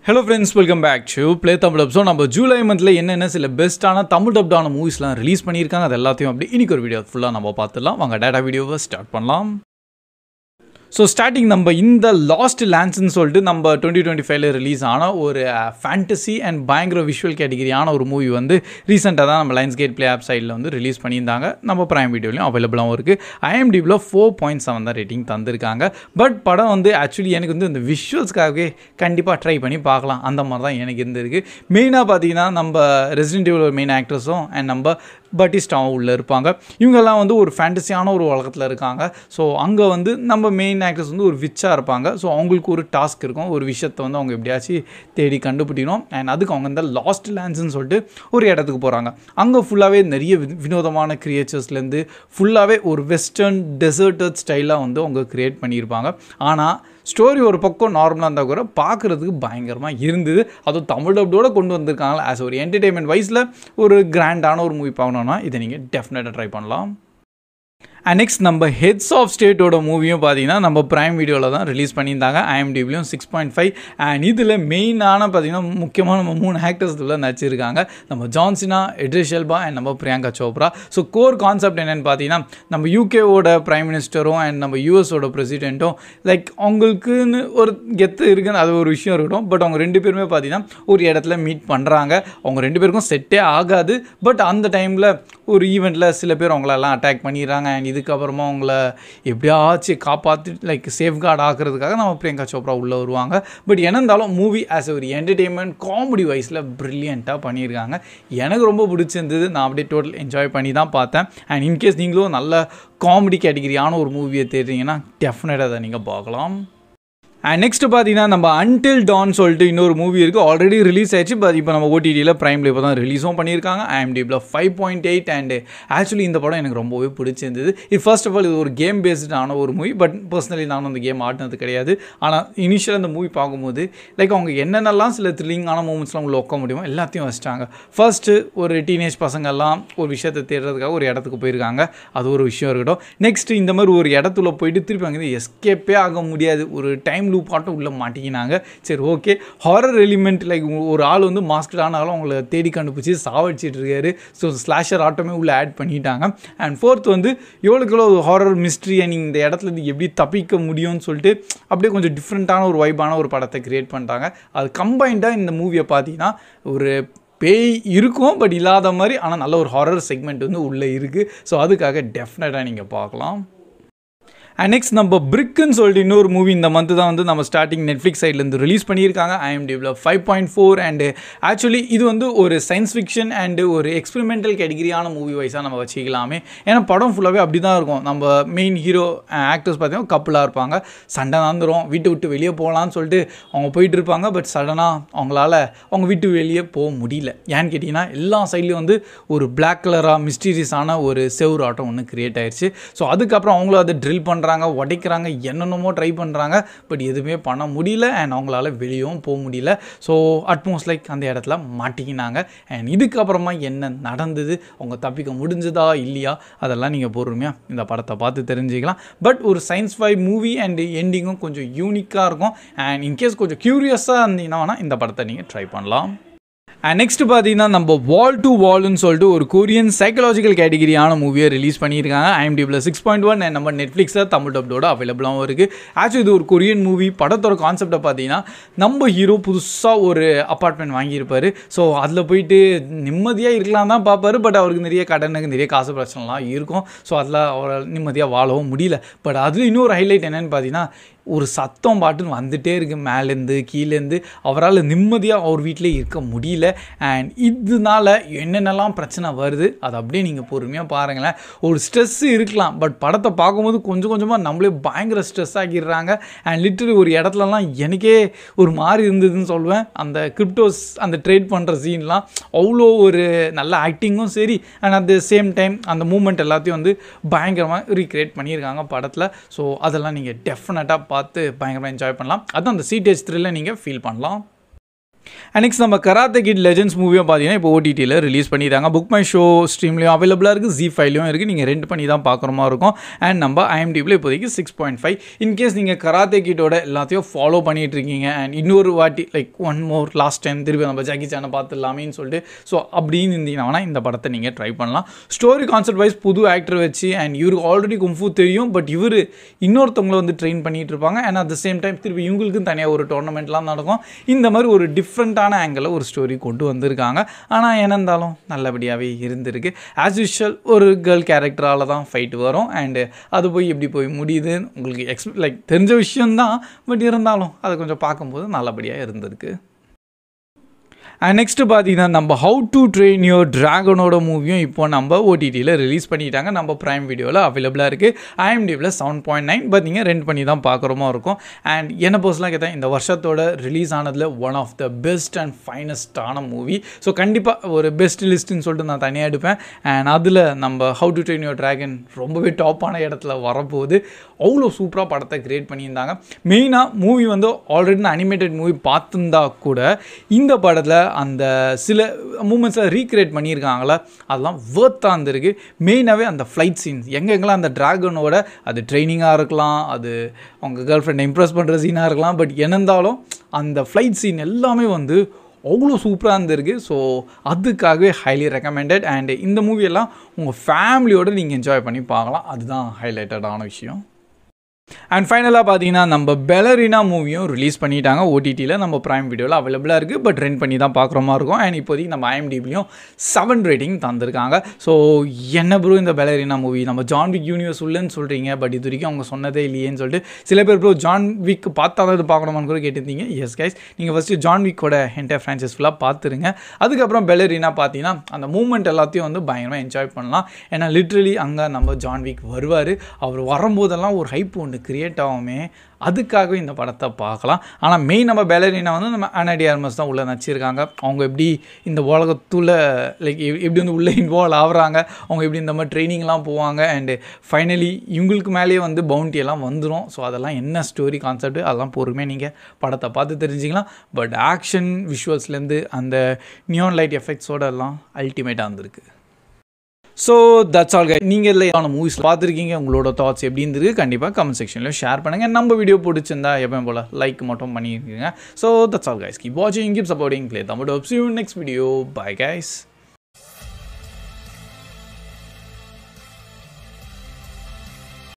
Hello friends, welcome back to Play Tamil Dub. So நம்ம ஜூலை மந்த்ல என்னென்ன சில பெஸ்ட்டான தமிழ் டப்டான மூவிஸ்லாம் ரிலீஸ் பண்ணியிருக்காங்க அது எல்லாத்தையும் அப்படி இன்னைக்கு ஒரு வீடியோ ஃபுல்லாக நம்ம பார்த்துடலாம். வாங்க டேட்டா வீடியோவை ஸ்டார்ட் பண்ணலாம். ஸோ ஸ்டார்டிங் நம்ம இந்த லாஸ்ட் லான்ஸ்ன்னு சொல்லிட்டு நம்ம 2025 ரிலீஸ் ஆன ஒரு ஃபேண்டசி அண்ட் பயங்கர விஷுவல் கேட்டகிரியான ஒரு மூவி வந்து ரீசெண்டாக தான் நம்ம லைன்ஸ் கேட் ப்ளே ஆப் சைடில் வந்து ரிலீஸ் பண்ணியிருந்தாங்க. நம்ம ப்ரைம் வீடியோலையும் அவைலபிளாகவும் இருக்குது. IMDbல 4.7 தான் ரேட்டிங் தந்திருக்காங்க. பட் படம் வந்து ஆக்சுவலி எனக்கு வந்து இந்த விஷுவல்ஸ்க்காகவே கண்டிப்பாக ட்ரை பண்ணி பார்க்கலாம் அந்த மாதிரி தான் எனக்கு இருந்திருக்கு. மெயினாக பார்த்தீங்கன்னா நம்ம ரெசிடென்ட் ஈவில் மெயின் ஆக்ட்ரஸும் அண்ட் நம்ம பட்டிஸ்டாவும் உள்ளே இருப்பாங்க. இவங்கெல்லாம் வந்து ஒரு ஃபேண்டஸியான ஒரு உலகத்தில் இருக்காங்க. ஸோ அங்கே வந்து நம்ம மெயின் ஆக்டர்ஸ் வந்து ஒரு விச்சாக இருப்பாங்க. ஸோ அவங்களுக்கு ஒரு டாஸ்க் இருக்கும், ஒரு விஷயத்தை வந்து அவங்க எப்படியாச்சும் தேடி கண்டுபிடிக்கணும். அண்ட் அதுக்கு அவங்க இந்த லாஸ்ட் லேண்ட்ஸ்ன்னு சொல்லிட்டு ஒரு இடத்துக்கு போகிறாங்க. அங்கே ஃபுல்லாகவே நிறைய வினோதமான கிரியேச்சர்ஸ்லேருந்து ஃபுல்லாகவே ஒரு வெஸ்டர்ன் டெசர்ட்டட் ஸ்டைலாக வந்து அவங்க க்ரியேட் பண்ணியிருப்பாங்க. ஆனால் ஸ்டோரி ஒரு பக்கம் நார்மலாக இருந்தால் கூட பார்க்குறதுக்கு பயங்கரமாக இருந்தது. அதுவும் தமிழ் டப்டோடு கொண்டு வந்திருக்காங்களா ஆஸ் ஒரு என்டர்டெயின்மெண்ட் வைஸில் ஒரு கிராண்டான ஒரு மூவி பார்க்கணுன்னா இதை நீங்கள் டெஃபினட்டாக ட்ரை பண்ணலாம். அண்ட் நெக்ஸ்ட் நம்ம ஹெட்ஸ் ஆஃப் ஸ்டேட்டோட மூவியும் பார்த்தீங்கன்னா நம்ம ப்ரைம் வீடியோவில் தான் ரிலீஸ் பண்ணியிருந்தாங்க. IMDbலையும் 6.5. அண்ட் இதில் மெயினான பார்த்தீங்கன்னா முக்கியமாக நம்ம 3 ஆக்டர்ஸ் இதில் நடிச்சிருக்காங்க. நம்ம ஜான்சினா, இட்ரிஸ் எல்பா அண்ட் நம்ம Priyanka Chopra. So core concept என்னென்னு பார்த்தீங்கன்னா நம்ம UKவோட ப்ரைம் மினிஸ்டரும் அண்ட் நம்ம USஓட பிரசிடெண்ட்டும் லைக் அவங்களுக்குன்னு ஒரு கெத்து இருக்குன்னு அது ஒரு விஷயம் இருக்கட்டும். பட் அவங்க 2 பேருமே பார்த்தீங்கன்னா ஒரு இடத்துல மீட் பண்ணுறாங்க. அவங்க 2 பேருக்கும் செட்டே ஆகாது. பட் அந்த டைமில் ஒரு ஈவெண்ட்டில் சில பேர் அவங்களெல்லாம் அட்டாக் பண்ணிடுறாங்க. அண்ட் இதுக்கப்புறமா அவங்கள எப்படியாச்சும் காப்பாற்றி லைக் சேஃப்கார்ட் ஆக்குறதுக்காக நம்ம பிரியங்கா சோப்ரா உள்ளே வருவாங்க. பட் என்ன இருந்தாலும் மூவி ஆஸ் ஒரு என்டர்டெயின்மெண்ட் காமெடி வைஸில் ப்ரில்லியண்ட்டாக பண்ணியிருக்காங்க. எனக்கு ரொம்ப பிடிச்சிருந்தது. நான் அப்படியே டோட்டல் என்ஜாய் பண்ணி தான் பார்த்தேன். அண்ட் இன்கேஸ் நீங்களும் நல்ல காமெடி கேட்டகிரியான ஒரு மூவியை தேடுறீங்கன்னா டெஃபினட்டாக அதை நீங்கள் பார்க்கலாம். அண்ட் நெக்ஸ்ட் பார்த்தீங்கன்னா நம்ம அன்டில் டான் சொல்லிட்டு இன்னொரு மூவி இருக்குது. ஆல்ரெடி ரிலீஸ் ஆயிடுச்சு. பட் இப்போ நம்ம OTTயில் ப்ரைமில் இப்போ தான் ரிலீஸும் பண்ணியிருக்காங்க. IMDbல 5.8. அண்ட் ஆக்சுவலி இந்த படம் எனக்கு ரொம்பவே பிடிச்சிருந்தது. இது ஃபர்ஸ்ட் ஆஃப் ஆல் இது ஒரு கேம் பேஸ்டான ஒரு மூவி. பட் பர்சனலி நானும் அந்த கேம் ஆடினது கிடையாது. ஆனால் இனிஷியலாக அந்த மூவி பார்க்கும்போது லைக் அவங்க என்னென்னலாம் சில த்ரில்லிங்கான மூமெண்ட்ஸ்லாம் உங்களை உட்க முடியுமோ எல்லாத்தையும் வச்சிட்டாங்க. ஃபர்ஸ்ட்டு ஒரு டீனேஜ் பசங்கள்லாம் ஒரு விஷயத்தை தேடுறதுக்காக ஒரு இடத்துக்கு போயிருக்காங்க. அது ஒரு விஷயம் இருக்கட்டும். நெக்ஸ்ட்டு இந்த மாதிரி ஒரு இடத்துல போயிட்டு திருப்பி அங்கே எஸ்கேப்பே ஆக முடியாது. ஒரு டைம் லூப் ஆட்டம் உள்ளே மாட்டிக்கினாங்க. சரி ஓகே, ஹாரர் எலிமெண்ட் லைக் ஒரு ஆள் வந்து மாஸ்க்ட் ஆனாலும் அவங்கள தேடி கண்டுபிடிச்சி சாவடிச்சிட்டு இருக்காரு. ஸோ ஸ்லாஷர் ஆட்டமே உள்ளே ஆட் பண்ணிட்டாங்க. அண்ட் ஃபோர்த் வந்து எவ்வளோக்குள்ள ஒரு ஹாரர் மிஸ்ட்ரியை நீங்கள் இந்த இடத்துல இருந்து எப்படி தப்பிக்க முடியும்னு சொல்லிட்டு அப்படியே கொஞ்சம் டிஃப்ரெண்ட்டான ஒரு வைபான ஒரு படத்தை கிரியேட் பண்ணிட்டாங்க. அது கம்பைண்டாக இந்த மூவியை பார்த்தீங்கன்னா ஒரு பேய் இருக்கும் பட் இல்லாத மாதிரி, ஆனால் நல்ல ஒரு ஹாரர் செக்மெண்ட் வந்து உள்ளே இருக்குது. ஸோ அதுக்காக டெஃபினட்டாக நீங்கள் பார்க்கலாம். அண்ட் நெக்ஸ்ட் நம்ம பிரிக்குன்னு சொல்லிட்டு இன்னொரு மூவி இந்த மந்த்து தான் வந்து நம்ம ஸ்டார்டிங் நெட்ஃப்ளிக்ஸ் சைட்லேருந்து ரிலீஸ் பண்ணியிருக்காங்க. IMDbல 5.4. அண்டு ஆக்சுவலி இது வந்து ஒரு சயின்ஸ் ஃபிக்ஷன் அண்டு ஒரு எக்ஸ்பெரிமெண்டல் கேட்டகிரியான மூவி வைஸாக நம்ம வச்சுக்கலாமே. ஏன்னா படம் ஃபுல்லாகவே அப்படி தான் இருக்கும். நம்ம மெயின் ஹீரோ ஆக்டர்ஸ் பார்த்தீங்கன்னா கப்பலாக இருப்பாங்க. சண்டை நடந்துடும், வீட்டை விட்டு வெளியே போகலான்னு சொல்லிட்டு அவங்க போயிட்டு இருப்பாங்க. பட் சடனாக அவங்களால அவங்க வீட்டு வெளியே போக முடியல. ஏன்னு கேட்டிங்கன்னா எல்லா சைட்லேயும் வந்து ஒரு பிளாக் கலராக மிஸ்டீரியஸான ஒரு செவுர் ஆட்டம் ஒன்று கிரியேட் ஆயிடுச்சு. ஸோ அதுக்கப்புறம் அவங்களும் அதை ட்ரில் பண்ணுறாங்க, உடைக்கிறாங்க, என்னென்னமோ ட்ரை பண்ணுறாங்க. பட் எதுவுமே பண்ண முடியல. அண்ட் அவங்களால வெளியவும் போக முடியல. ஸோ அட்மோஸ்ட் லைக் அந்த இடத்துல மாட்டிக்கினாங்க. அண்ட் இதுக்கப்புறமா என்ன நடந்தது, அவங்க தப்பிக்க முடிஞ்சதா இல்லையா, அதெல்லாம் நீங்கள் பொறுமையாக இந்த படத்தை பார்த்து தெரிஞ்சுக்கலாம். பட் ஒரு சயின்ஸ் ஃபை மூவி அண்ட் எண்டிங்கும் கொஞ்சம் யூனிக்காக இருக்கும். அண்ட் இன்கேஸ் கொஞ்சம் க்யூரியஸாக இருந்தீங்கன்னா இந்த படத்தை நீங்கள் ட்ரை பண்ணலாம். அண்ட் நெக்ஸ்ட் பார்த்தீங்கன்னா நம்ம வால் டு வால்னு சொல்லிட்டு ஒரு கொரியன் சைக்கலாஜிக்கல் கேட்டகிரியான மூவியை ரிலீஸ் பண்ணியிருக்காங்க. IMDbல 6.1. அண்ட் நம்ம நெட்ஃப்ளிக்ஸில் தமிழ் டப்டோட அவைலபிளாகவும் இருக்குது. ஆக்சுவலி இது ஒரு கொரியன் மூவி. படத்தோட கான்செப்டை பார்த்தீங்கன்னா நம்ம ஹீரோ புதுசாக ஒரு அப்பார்ட்மெண்ட் வாங்கியிருப்பார். ஸோ அதில் போயிட்டு நிம்மதியாக இருக்கலாம் தான் பார்ப்பார். பட் அவருக்கு நிறைய கடனுக்கு நிறைய காசு பிரச்சனைலாம் இருக்கும். ஸோ அதில் அவரால் நிம்மதியாக வாழவும் முடியல. பட் அதில் இன்னொரு ஹைலைட் என்னென்னு பார்த்தீங்கன்னா ஒரு சத்தம் பாட்டுன்னு வந்துகிட்டே இருக்குது மேலேருந்து கீழேருந்து. அவரால் நிம்மதியாக அவர் வீட்டிலே இருக்க முடியல. அண்ட் இதனால என்னென்னலாம் பிரச்சனை வருது அதை அப்படியே நீங்கள் பொறுமையாக பாருங்களேன். ஒரு ஸ்ட்ரெஸ்ஸு இருக்கலாம். பட் படத்தை பார்க்கும்போது கொஞ்சம் கொஞ்சமாக நம்மளே பயங்கர ஸ்ட்ரெஸ் ஆகிடுறாங்க. அண்ட் லிட்டரலி ஒரு இடத்துலலாம் எனக்கே ஒரு மாதிரி இருந்ததுன்னு சொல்லுவேன். அந்த கிரிப்டோஸ் அந்த ட்ரேட் பண்ணுற சீன்லாம் அவ்வளோ ஒரு நல்ல ஆக்டிங்கும் சரி and at the same time அந்த மூமெண்ட் எல்லாத்தையும் வந்து பயங்கரமாக ரீக்ரியேட் பண்ணியிருக்காங்க படத்தில். ஸோ அதெல்லாம் நீங்கள் டெஃபினட்டாக பார்த்து பயங்கரமாக என்ஜாய் பண்ணலாம். அதுவும் அந்த சீட்டேஜ் த்ரில்லை நீங்கள் ஃபீல் பண்ணலாம். அண்ட் நெக்ஸ்ட் நம்ம கராத்தே கிட் லெஜெண்ட்ஸ் மூவியும் பார்த்தீங்கன்னா இப்போ ஓடிடியில் ரிலீஸ் பண்ணிட்டாங்க. புக் மை ஷோ ஸ்ட்ரீம்லையும் அவைலபிளாக இருக்குது, Z5லையும் இருக்குது. நீங்கள் ரெண்ட் பண்ணி தான் பார்க்குற மாதிரி இருக்கும். அண்ட் நம்ம IMDbல இப்போதைக்கு 6.5. இன்கேஸ் நீங்கள் கராத்தே கிட்டோட எல்லாத்தையும் ஃபாலோ பண்ணிகிட்டு இருக்கீங்க அண்ட் இன்னொரு வாட்டி like one more last time திருப்பி நம்ம ஜாக்கி சானை பார்த்துடலாமேன்னு சொல்லிட்டு ஸோ அப்படின்னு இருந்தீங்கன்னா இந்த படத்தை நீங்கள் ட்ரை பண்ணலாம். ஸ்டோரி கான்செப்ட் வைஸ் புது ஆக்டர் வச்சு அண்ட் இவருக்கு ஆல்ரெடி கும்ஃபு தெரியும், பட் இவர் இன்னொருத்தவங்களை வந்து ட்ரெயின் பண்ணிகிட்டு இருப்பாங்க. And at the same time திருப்பி இவங்களுக்கும் தனியாக ஒரு டோர்னமெண்ட்லாம் நடக்கும். இந்த மாதிரி ஒரு டிஃப்ரெண்ட்டான ஆங்கிளில் ஒரு ஸ்டோரி கொண்டு வந்திருக்காங்க. ஆனால் என்ன இருந்தாலும் நல்லபடியாகவே இருந்திருக்கு. ஆஸ் யூஷுவல் ஒரு கேர்ள் கேரக்டரால் தான் ஃபைட் வரும் அண்டு அது போய் எப்படி போய் முடியுது உங்களுக்கு லைக் தெரிஞ்ச விஷயம்தான், பட் இருந்தாலும் அதை கொஞ்சம் பார்க்கும்போது நல்லபடியாக இருந்திருக்கு. அண்ட் நெக்ஸ்ட்டு பார்த்தீங்கன்னா நம்ம ஹவு டு ட்ரெயின் யுவர் ட்ராகனோட மூவியும் இப்போ நம்ம ஓடிடியில் ரிலீஸ் பண்ணிட்டாங்க. நம்ம ப்ரைம் வீடியோவில் அவைலபிளாக இருக்குது. IMDbல 7.9, பட் நீங்கள் ரெண்ட் பண்ணி தான் பார்க்குறோமா இருக்கும். அண்ட் என்ன பர்சனலாக கேட்டால் இந்த வருஷத்தோட ரிலீஸ் ஆனதில் one of the best and ஃபைனஸ்டான மூவி. ஸோ கண்டிப்பாக ஒரு பெஸ்ட் லிஸ்ட்டுன்னு சொல்லிட்டு நான் தனியாக எடுப்பேன். அண்ட் அதில் நம்ம how to train your dragon ரொம்பவே டாப்பான இடத்துல வரப்போகுது. அவ்வளோ சூப்பராக படத்தை கிரியேட் பண்ணியிருந்தாங்க. மெயினாக மூவி வந்து ஆல்ரெடி நான் அனிமேட்டட் மூவி பார்த்துருந்தா கூட இந்த படத்தில் அந்த சில மூமெண்ட்ஸில் ரீக்ரியேட் பண்ணியிருக்காங்களா அதெல்லாம் வேர்த்தாக இருந்திருக்கு. மெயினாகவே அந்த ஃப்ளைட் சீன்ஸ் எங்கெங்கெல்லாம் அந்த ட்ராகனோட அது ட்ரைனிங்காக இருக்கலாம், அது அவங்க கேர்ள் ஃப்ரெண்டை இம்ப்ரெஸ் பண்ணுற சீனாக இருக்கலாம், பட் என்னந்தாலும் அந்த ஃப்ளைட் சீன் எல்லாமே வந்து அவ்வளோ சூப்பராக இருந்திருக்கு. ஸோ அதுக்காகவே ஹைலி ரெக்கமெண்டட். அண்ட் இந்த மூவியெல்லாம் உங்கள் ஃபேமிலியோடு நீங்கள் என்ஜாய் பண்ணி பார்க்கலாம். அதுதான் ஹைலைட்டடான விஷயம். அண்ட் ஃபைனலாக பார்த்தீங்கன்னா நம்ம பெலரினா மூவியும் ரிலீஸ் பண்ணிட்டாங்க ஓடிடியில். நம்ம ப்ரைம் வீடியோவில் அவைலபிளாக இருக்குது, பட் ரெண்ட் பண்ணி தான் பார்க்குற மாதிரி இருக்கும். அண்ட் இப்போதைக்கு நம்ம IMDbலையும் 7 ரேட்டிங் தந்திருக்காங்க. ஸோ என்ன ப்ரோ இந்த பெலரினா மூவி நம்ம ஜான் விக் யூனிவர்ஸ் உள்ளன்னு சொல்கிறீங்க, பட் இது வரைக்கும் அவங்க சொன்னதே இல்லையேன்னு சொல்லிட்டு சில பேர் ப்ரோ ஜான் விக் பார்த்தா தான் இது பார்க்கணுமான்னு கூட கேட்டிருந்தீங்க. எஸ் கைஸ், நீங்கள் ஃபஸ்ட்டு ஜான் விக்கோட என்டையர் ஃப்ரான்ச்சைஸ் ஃபுல்லாக பார்த்துருங்க. அதுக்கப்புறம் பெலரினா பார்த்தீங்கன்னா அந்த மூமெண்ட் எல்லாத்தையும் வந்து பயங்கரமாக என்ஜாய் பண்ணலாம். ஏன்னா லிட்ரலி அங்கே நம்ம ஜான் விக் வருவார். அவர் வரும்போதெல்லாம் ஒரு ஹைப் ஒன்று கிரியேட் ஆகுமே, அதுக்காகவே இந்த படத்தை பார்க்கலாம். ஆனால் மெயின் நம்ம பெலரினா வந்து நம்ம அனா டி ஆர்மஸ் தான் உள்ளே நடிச்சிருக்காங்க. அவங்க எப்படி இந்த உலகத்துல லைக் எப்படி வந்து உள்ளே இன்வால்வ் ஆகுறாங்க, அவங்க எப்படி இந்த மாதிரி ட்ரைனிங்லாம் போவாங்க, அண்டு ஃபைனலி இவங்களுக்கு மேலேயே வந்து பவுண்டி எல்லாம் வந்துடும். ஸோ அதெல்லாம் என்ன ஸ்டோரி கான்செப்ட் அதெல்லாம் பொறுமையாக நீங்கள் படத்தை பார்த்து தெரிஞ்சிக்கலாம். பட் ஆக்ஷன் விஷுவல்ஸ்லேருந்து அந்த நியான் லைட் எஃபெக்ட்ஸோட எல்லாம் அல்டிமேட்டாக இருந்திருக்கு. So that's all guys. நீங்கள் இதில் மூவிஸ் பார்த்துருக்கீங்க, உங்களோட தாட்ஸ் எப்படி இருந்திருக்கு கண்டிப்பாக கமெண்ட் செக்ஷனில் ஷேர் பண்ணுங்கள். நம்ம வீடியோ பிடிச்சிருந்தா எப்பயும் போல் லைக் மட்டும் பண்ணியிருக்கீங்க. So that's all guys. Keep வாட்சிங், keep supporting Play Tamil Dubs. See you in next video. Bye guys.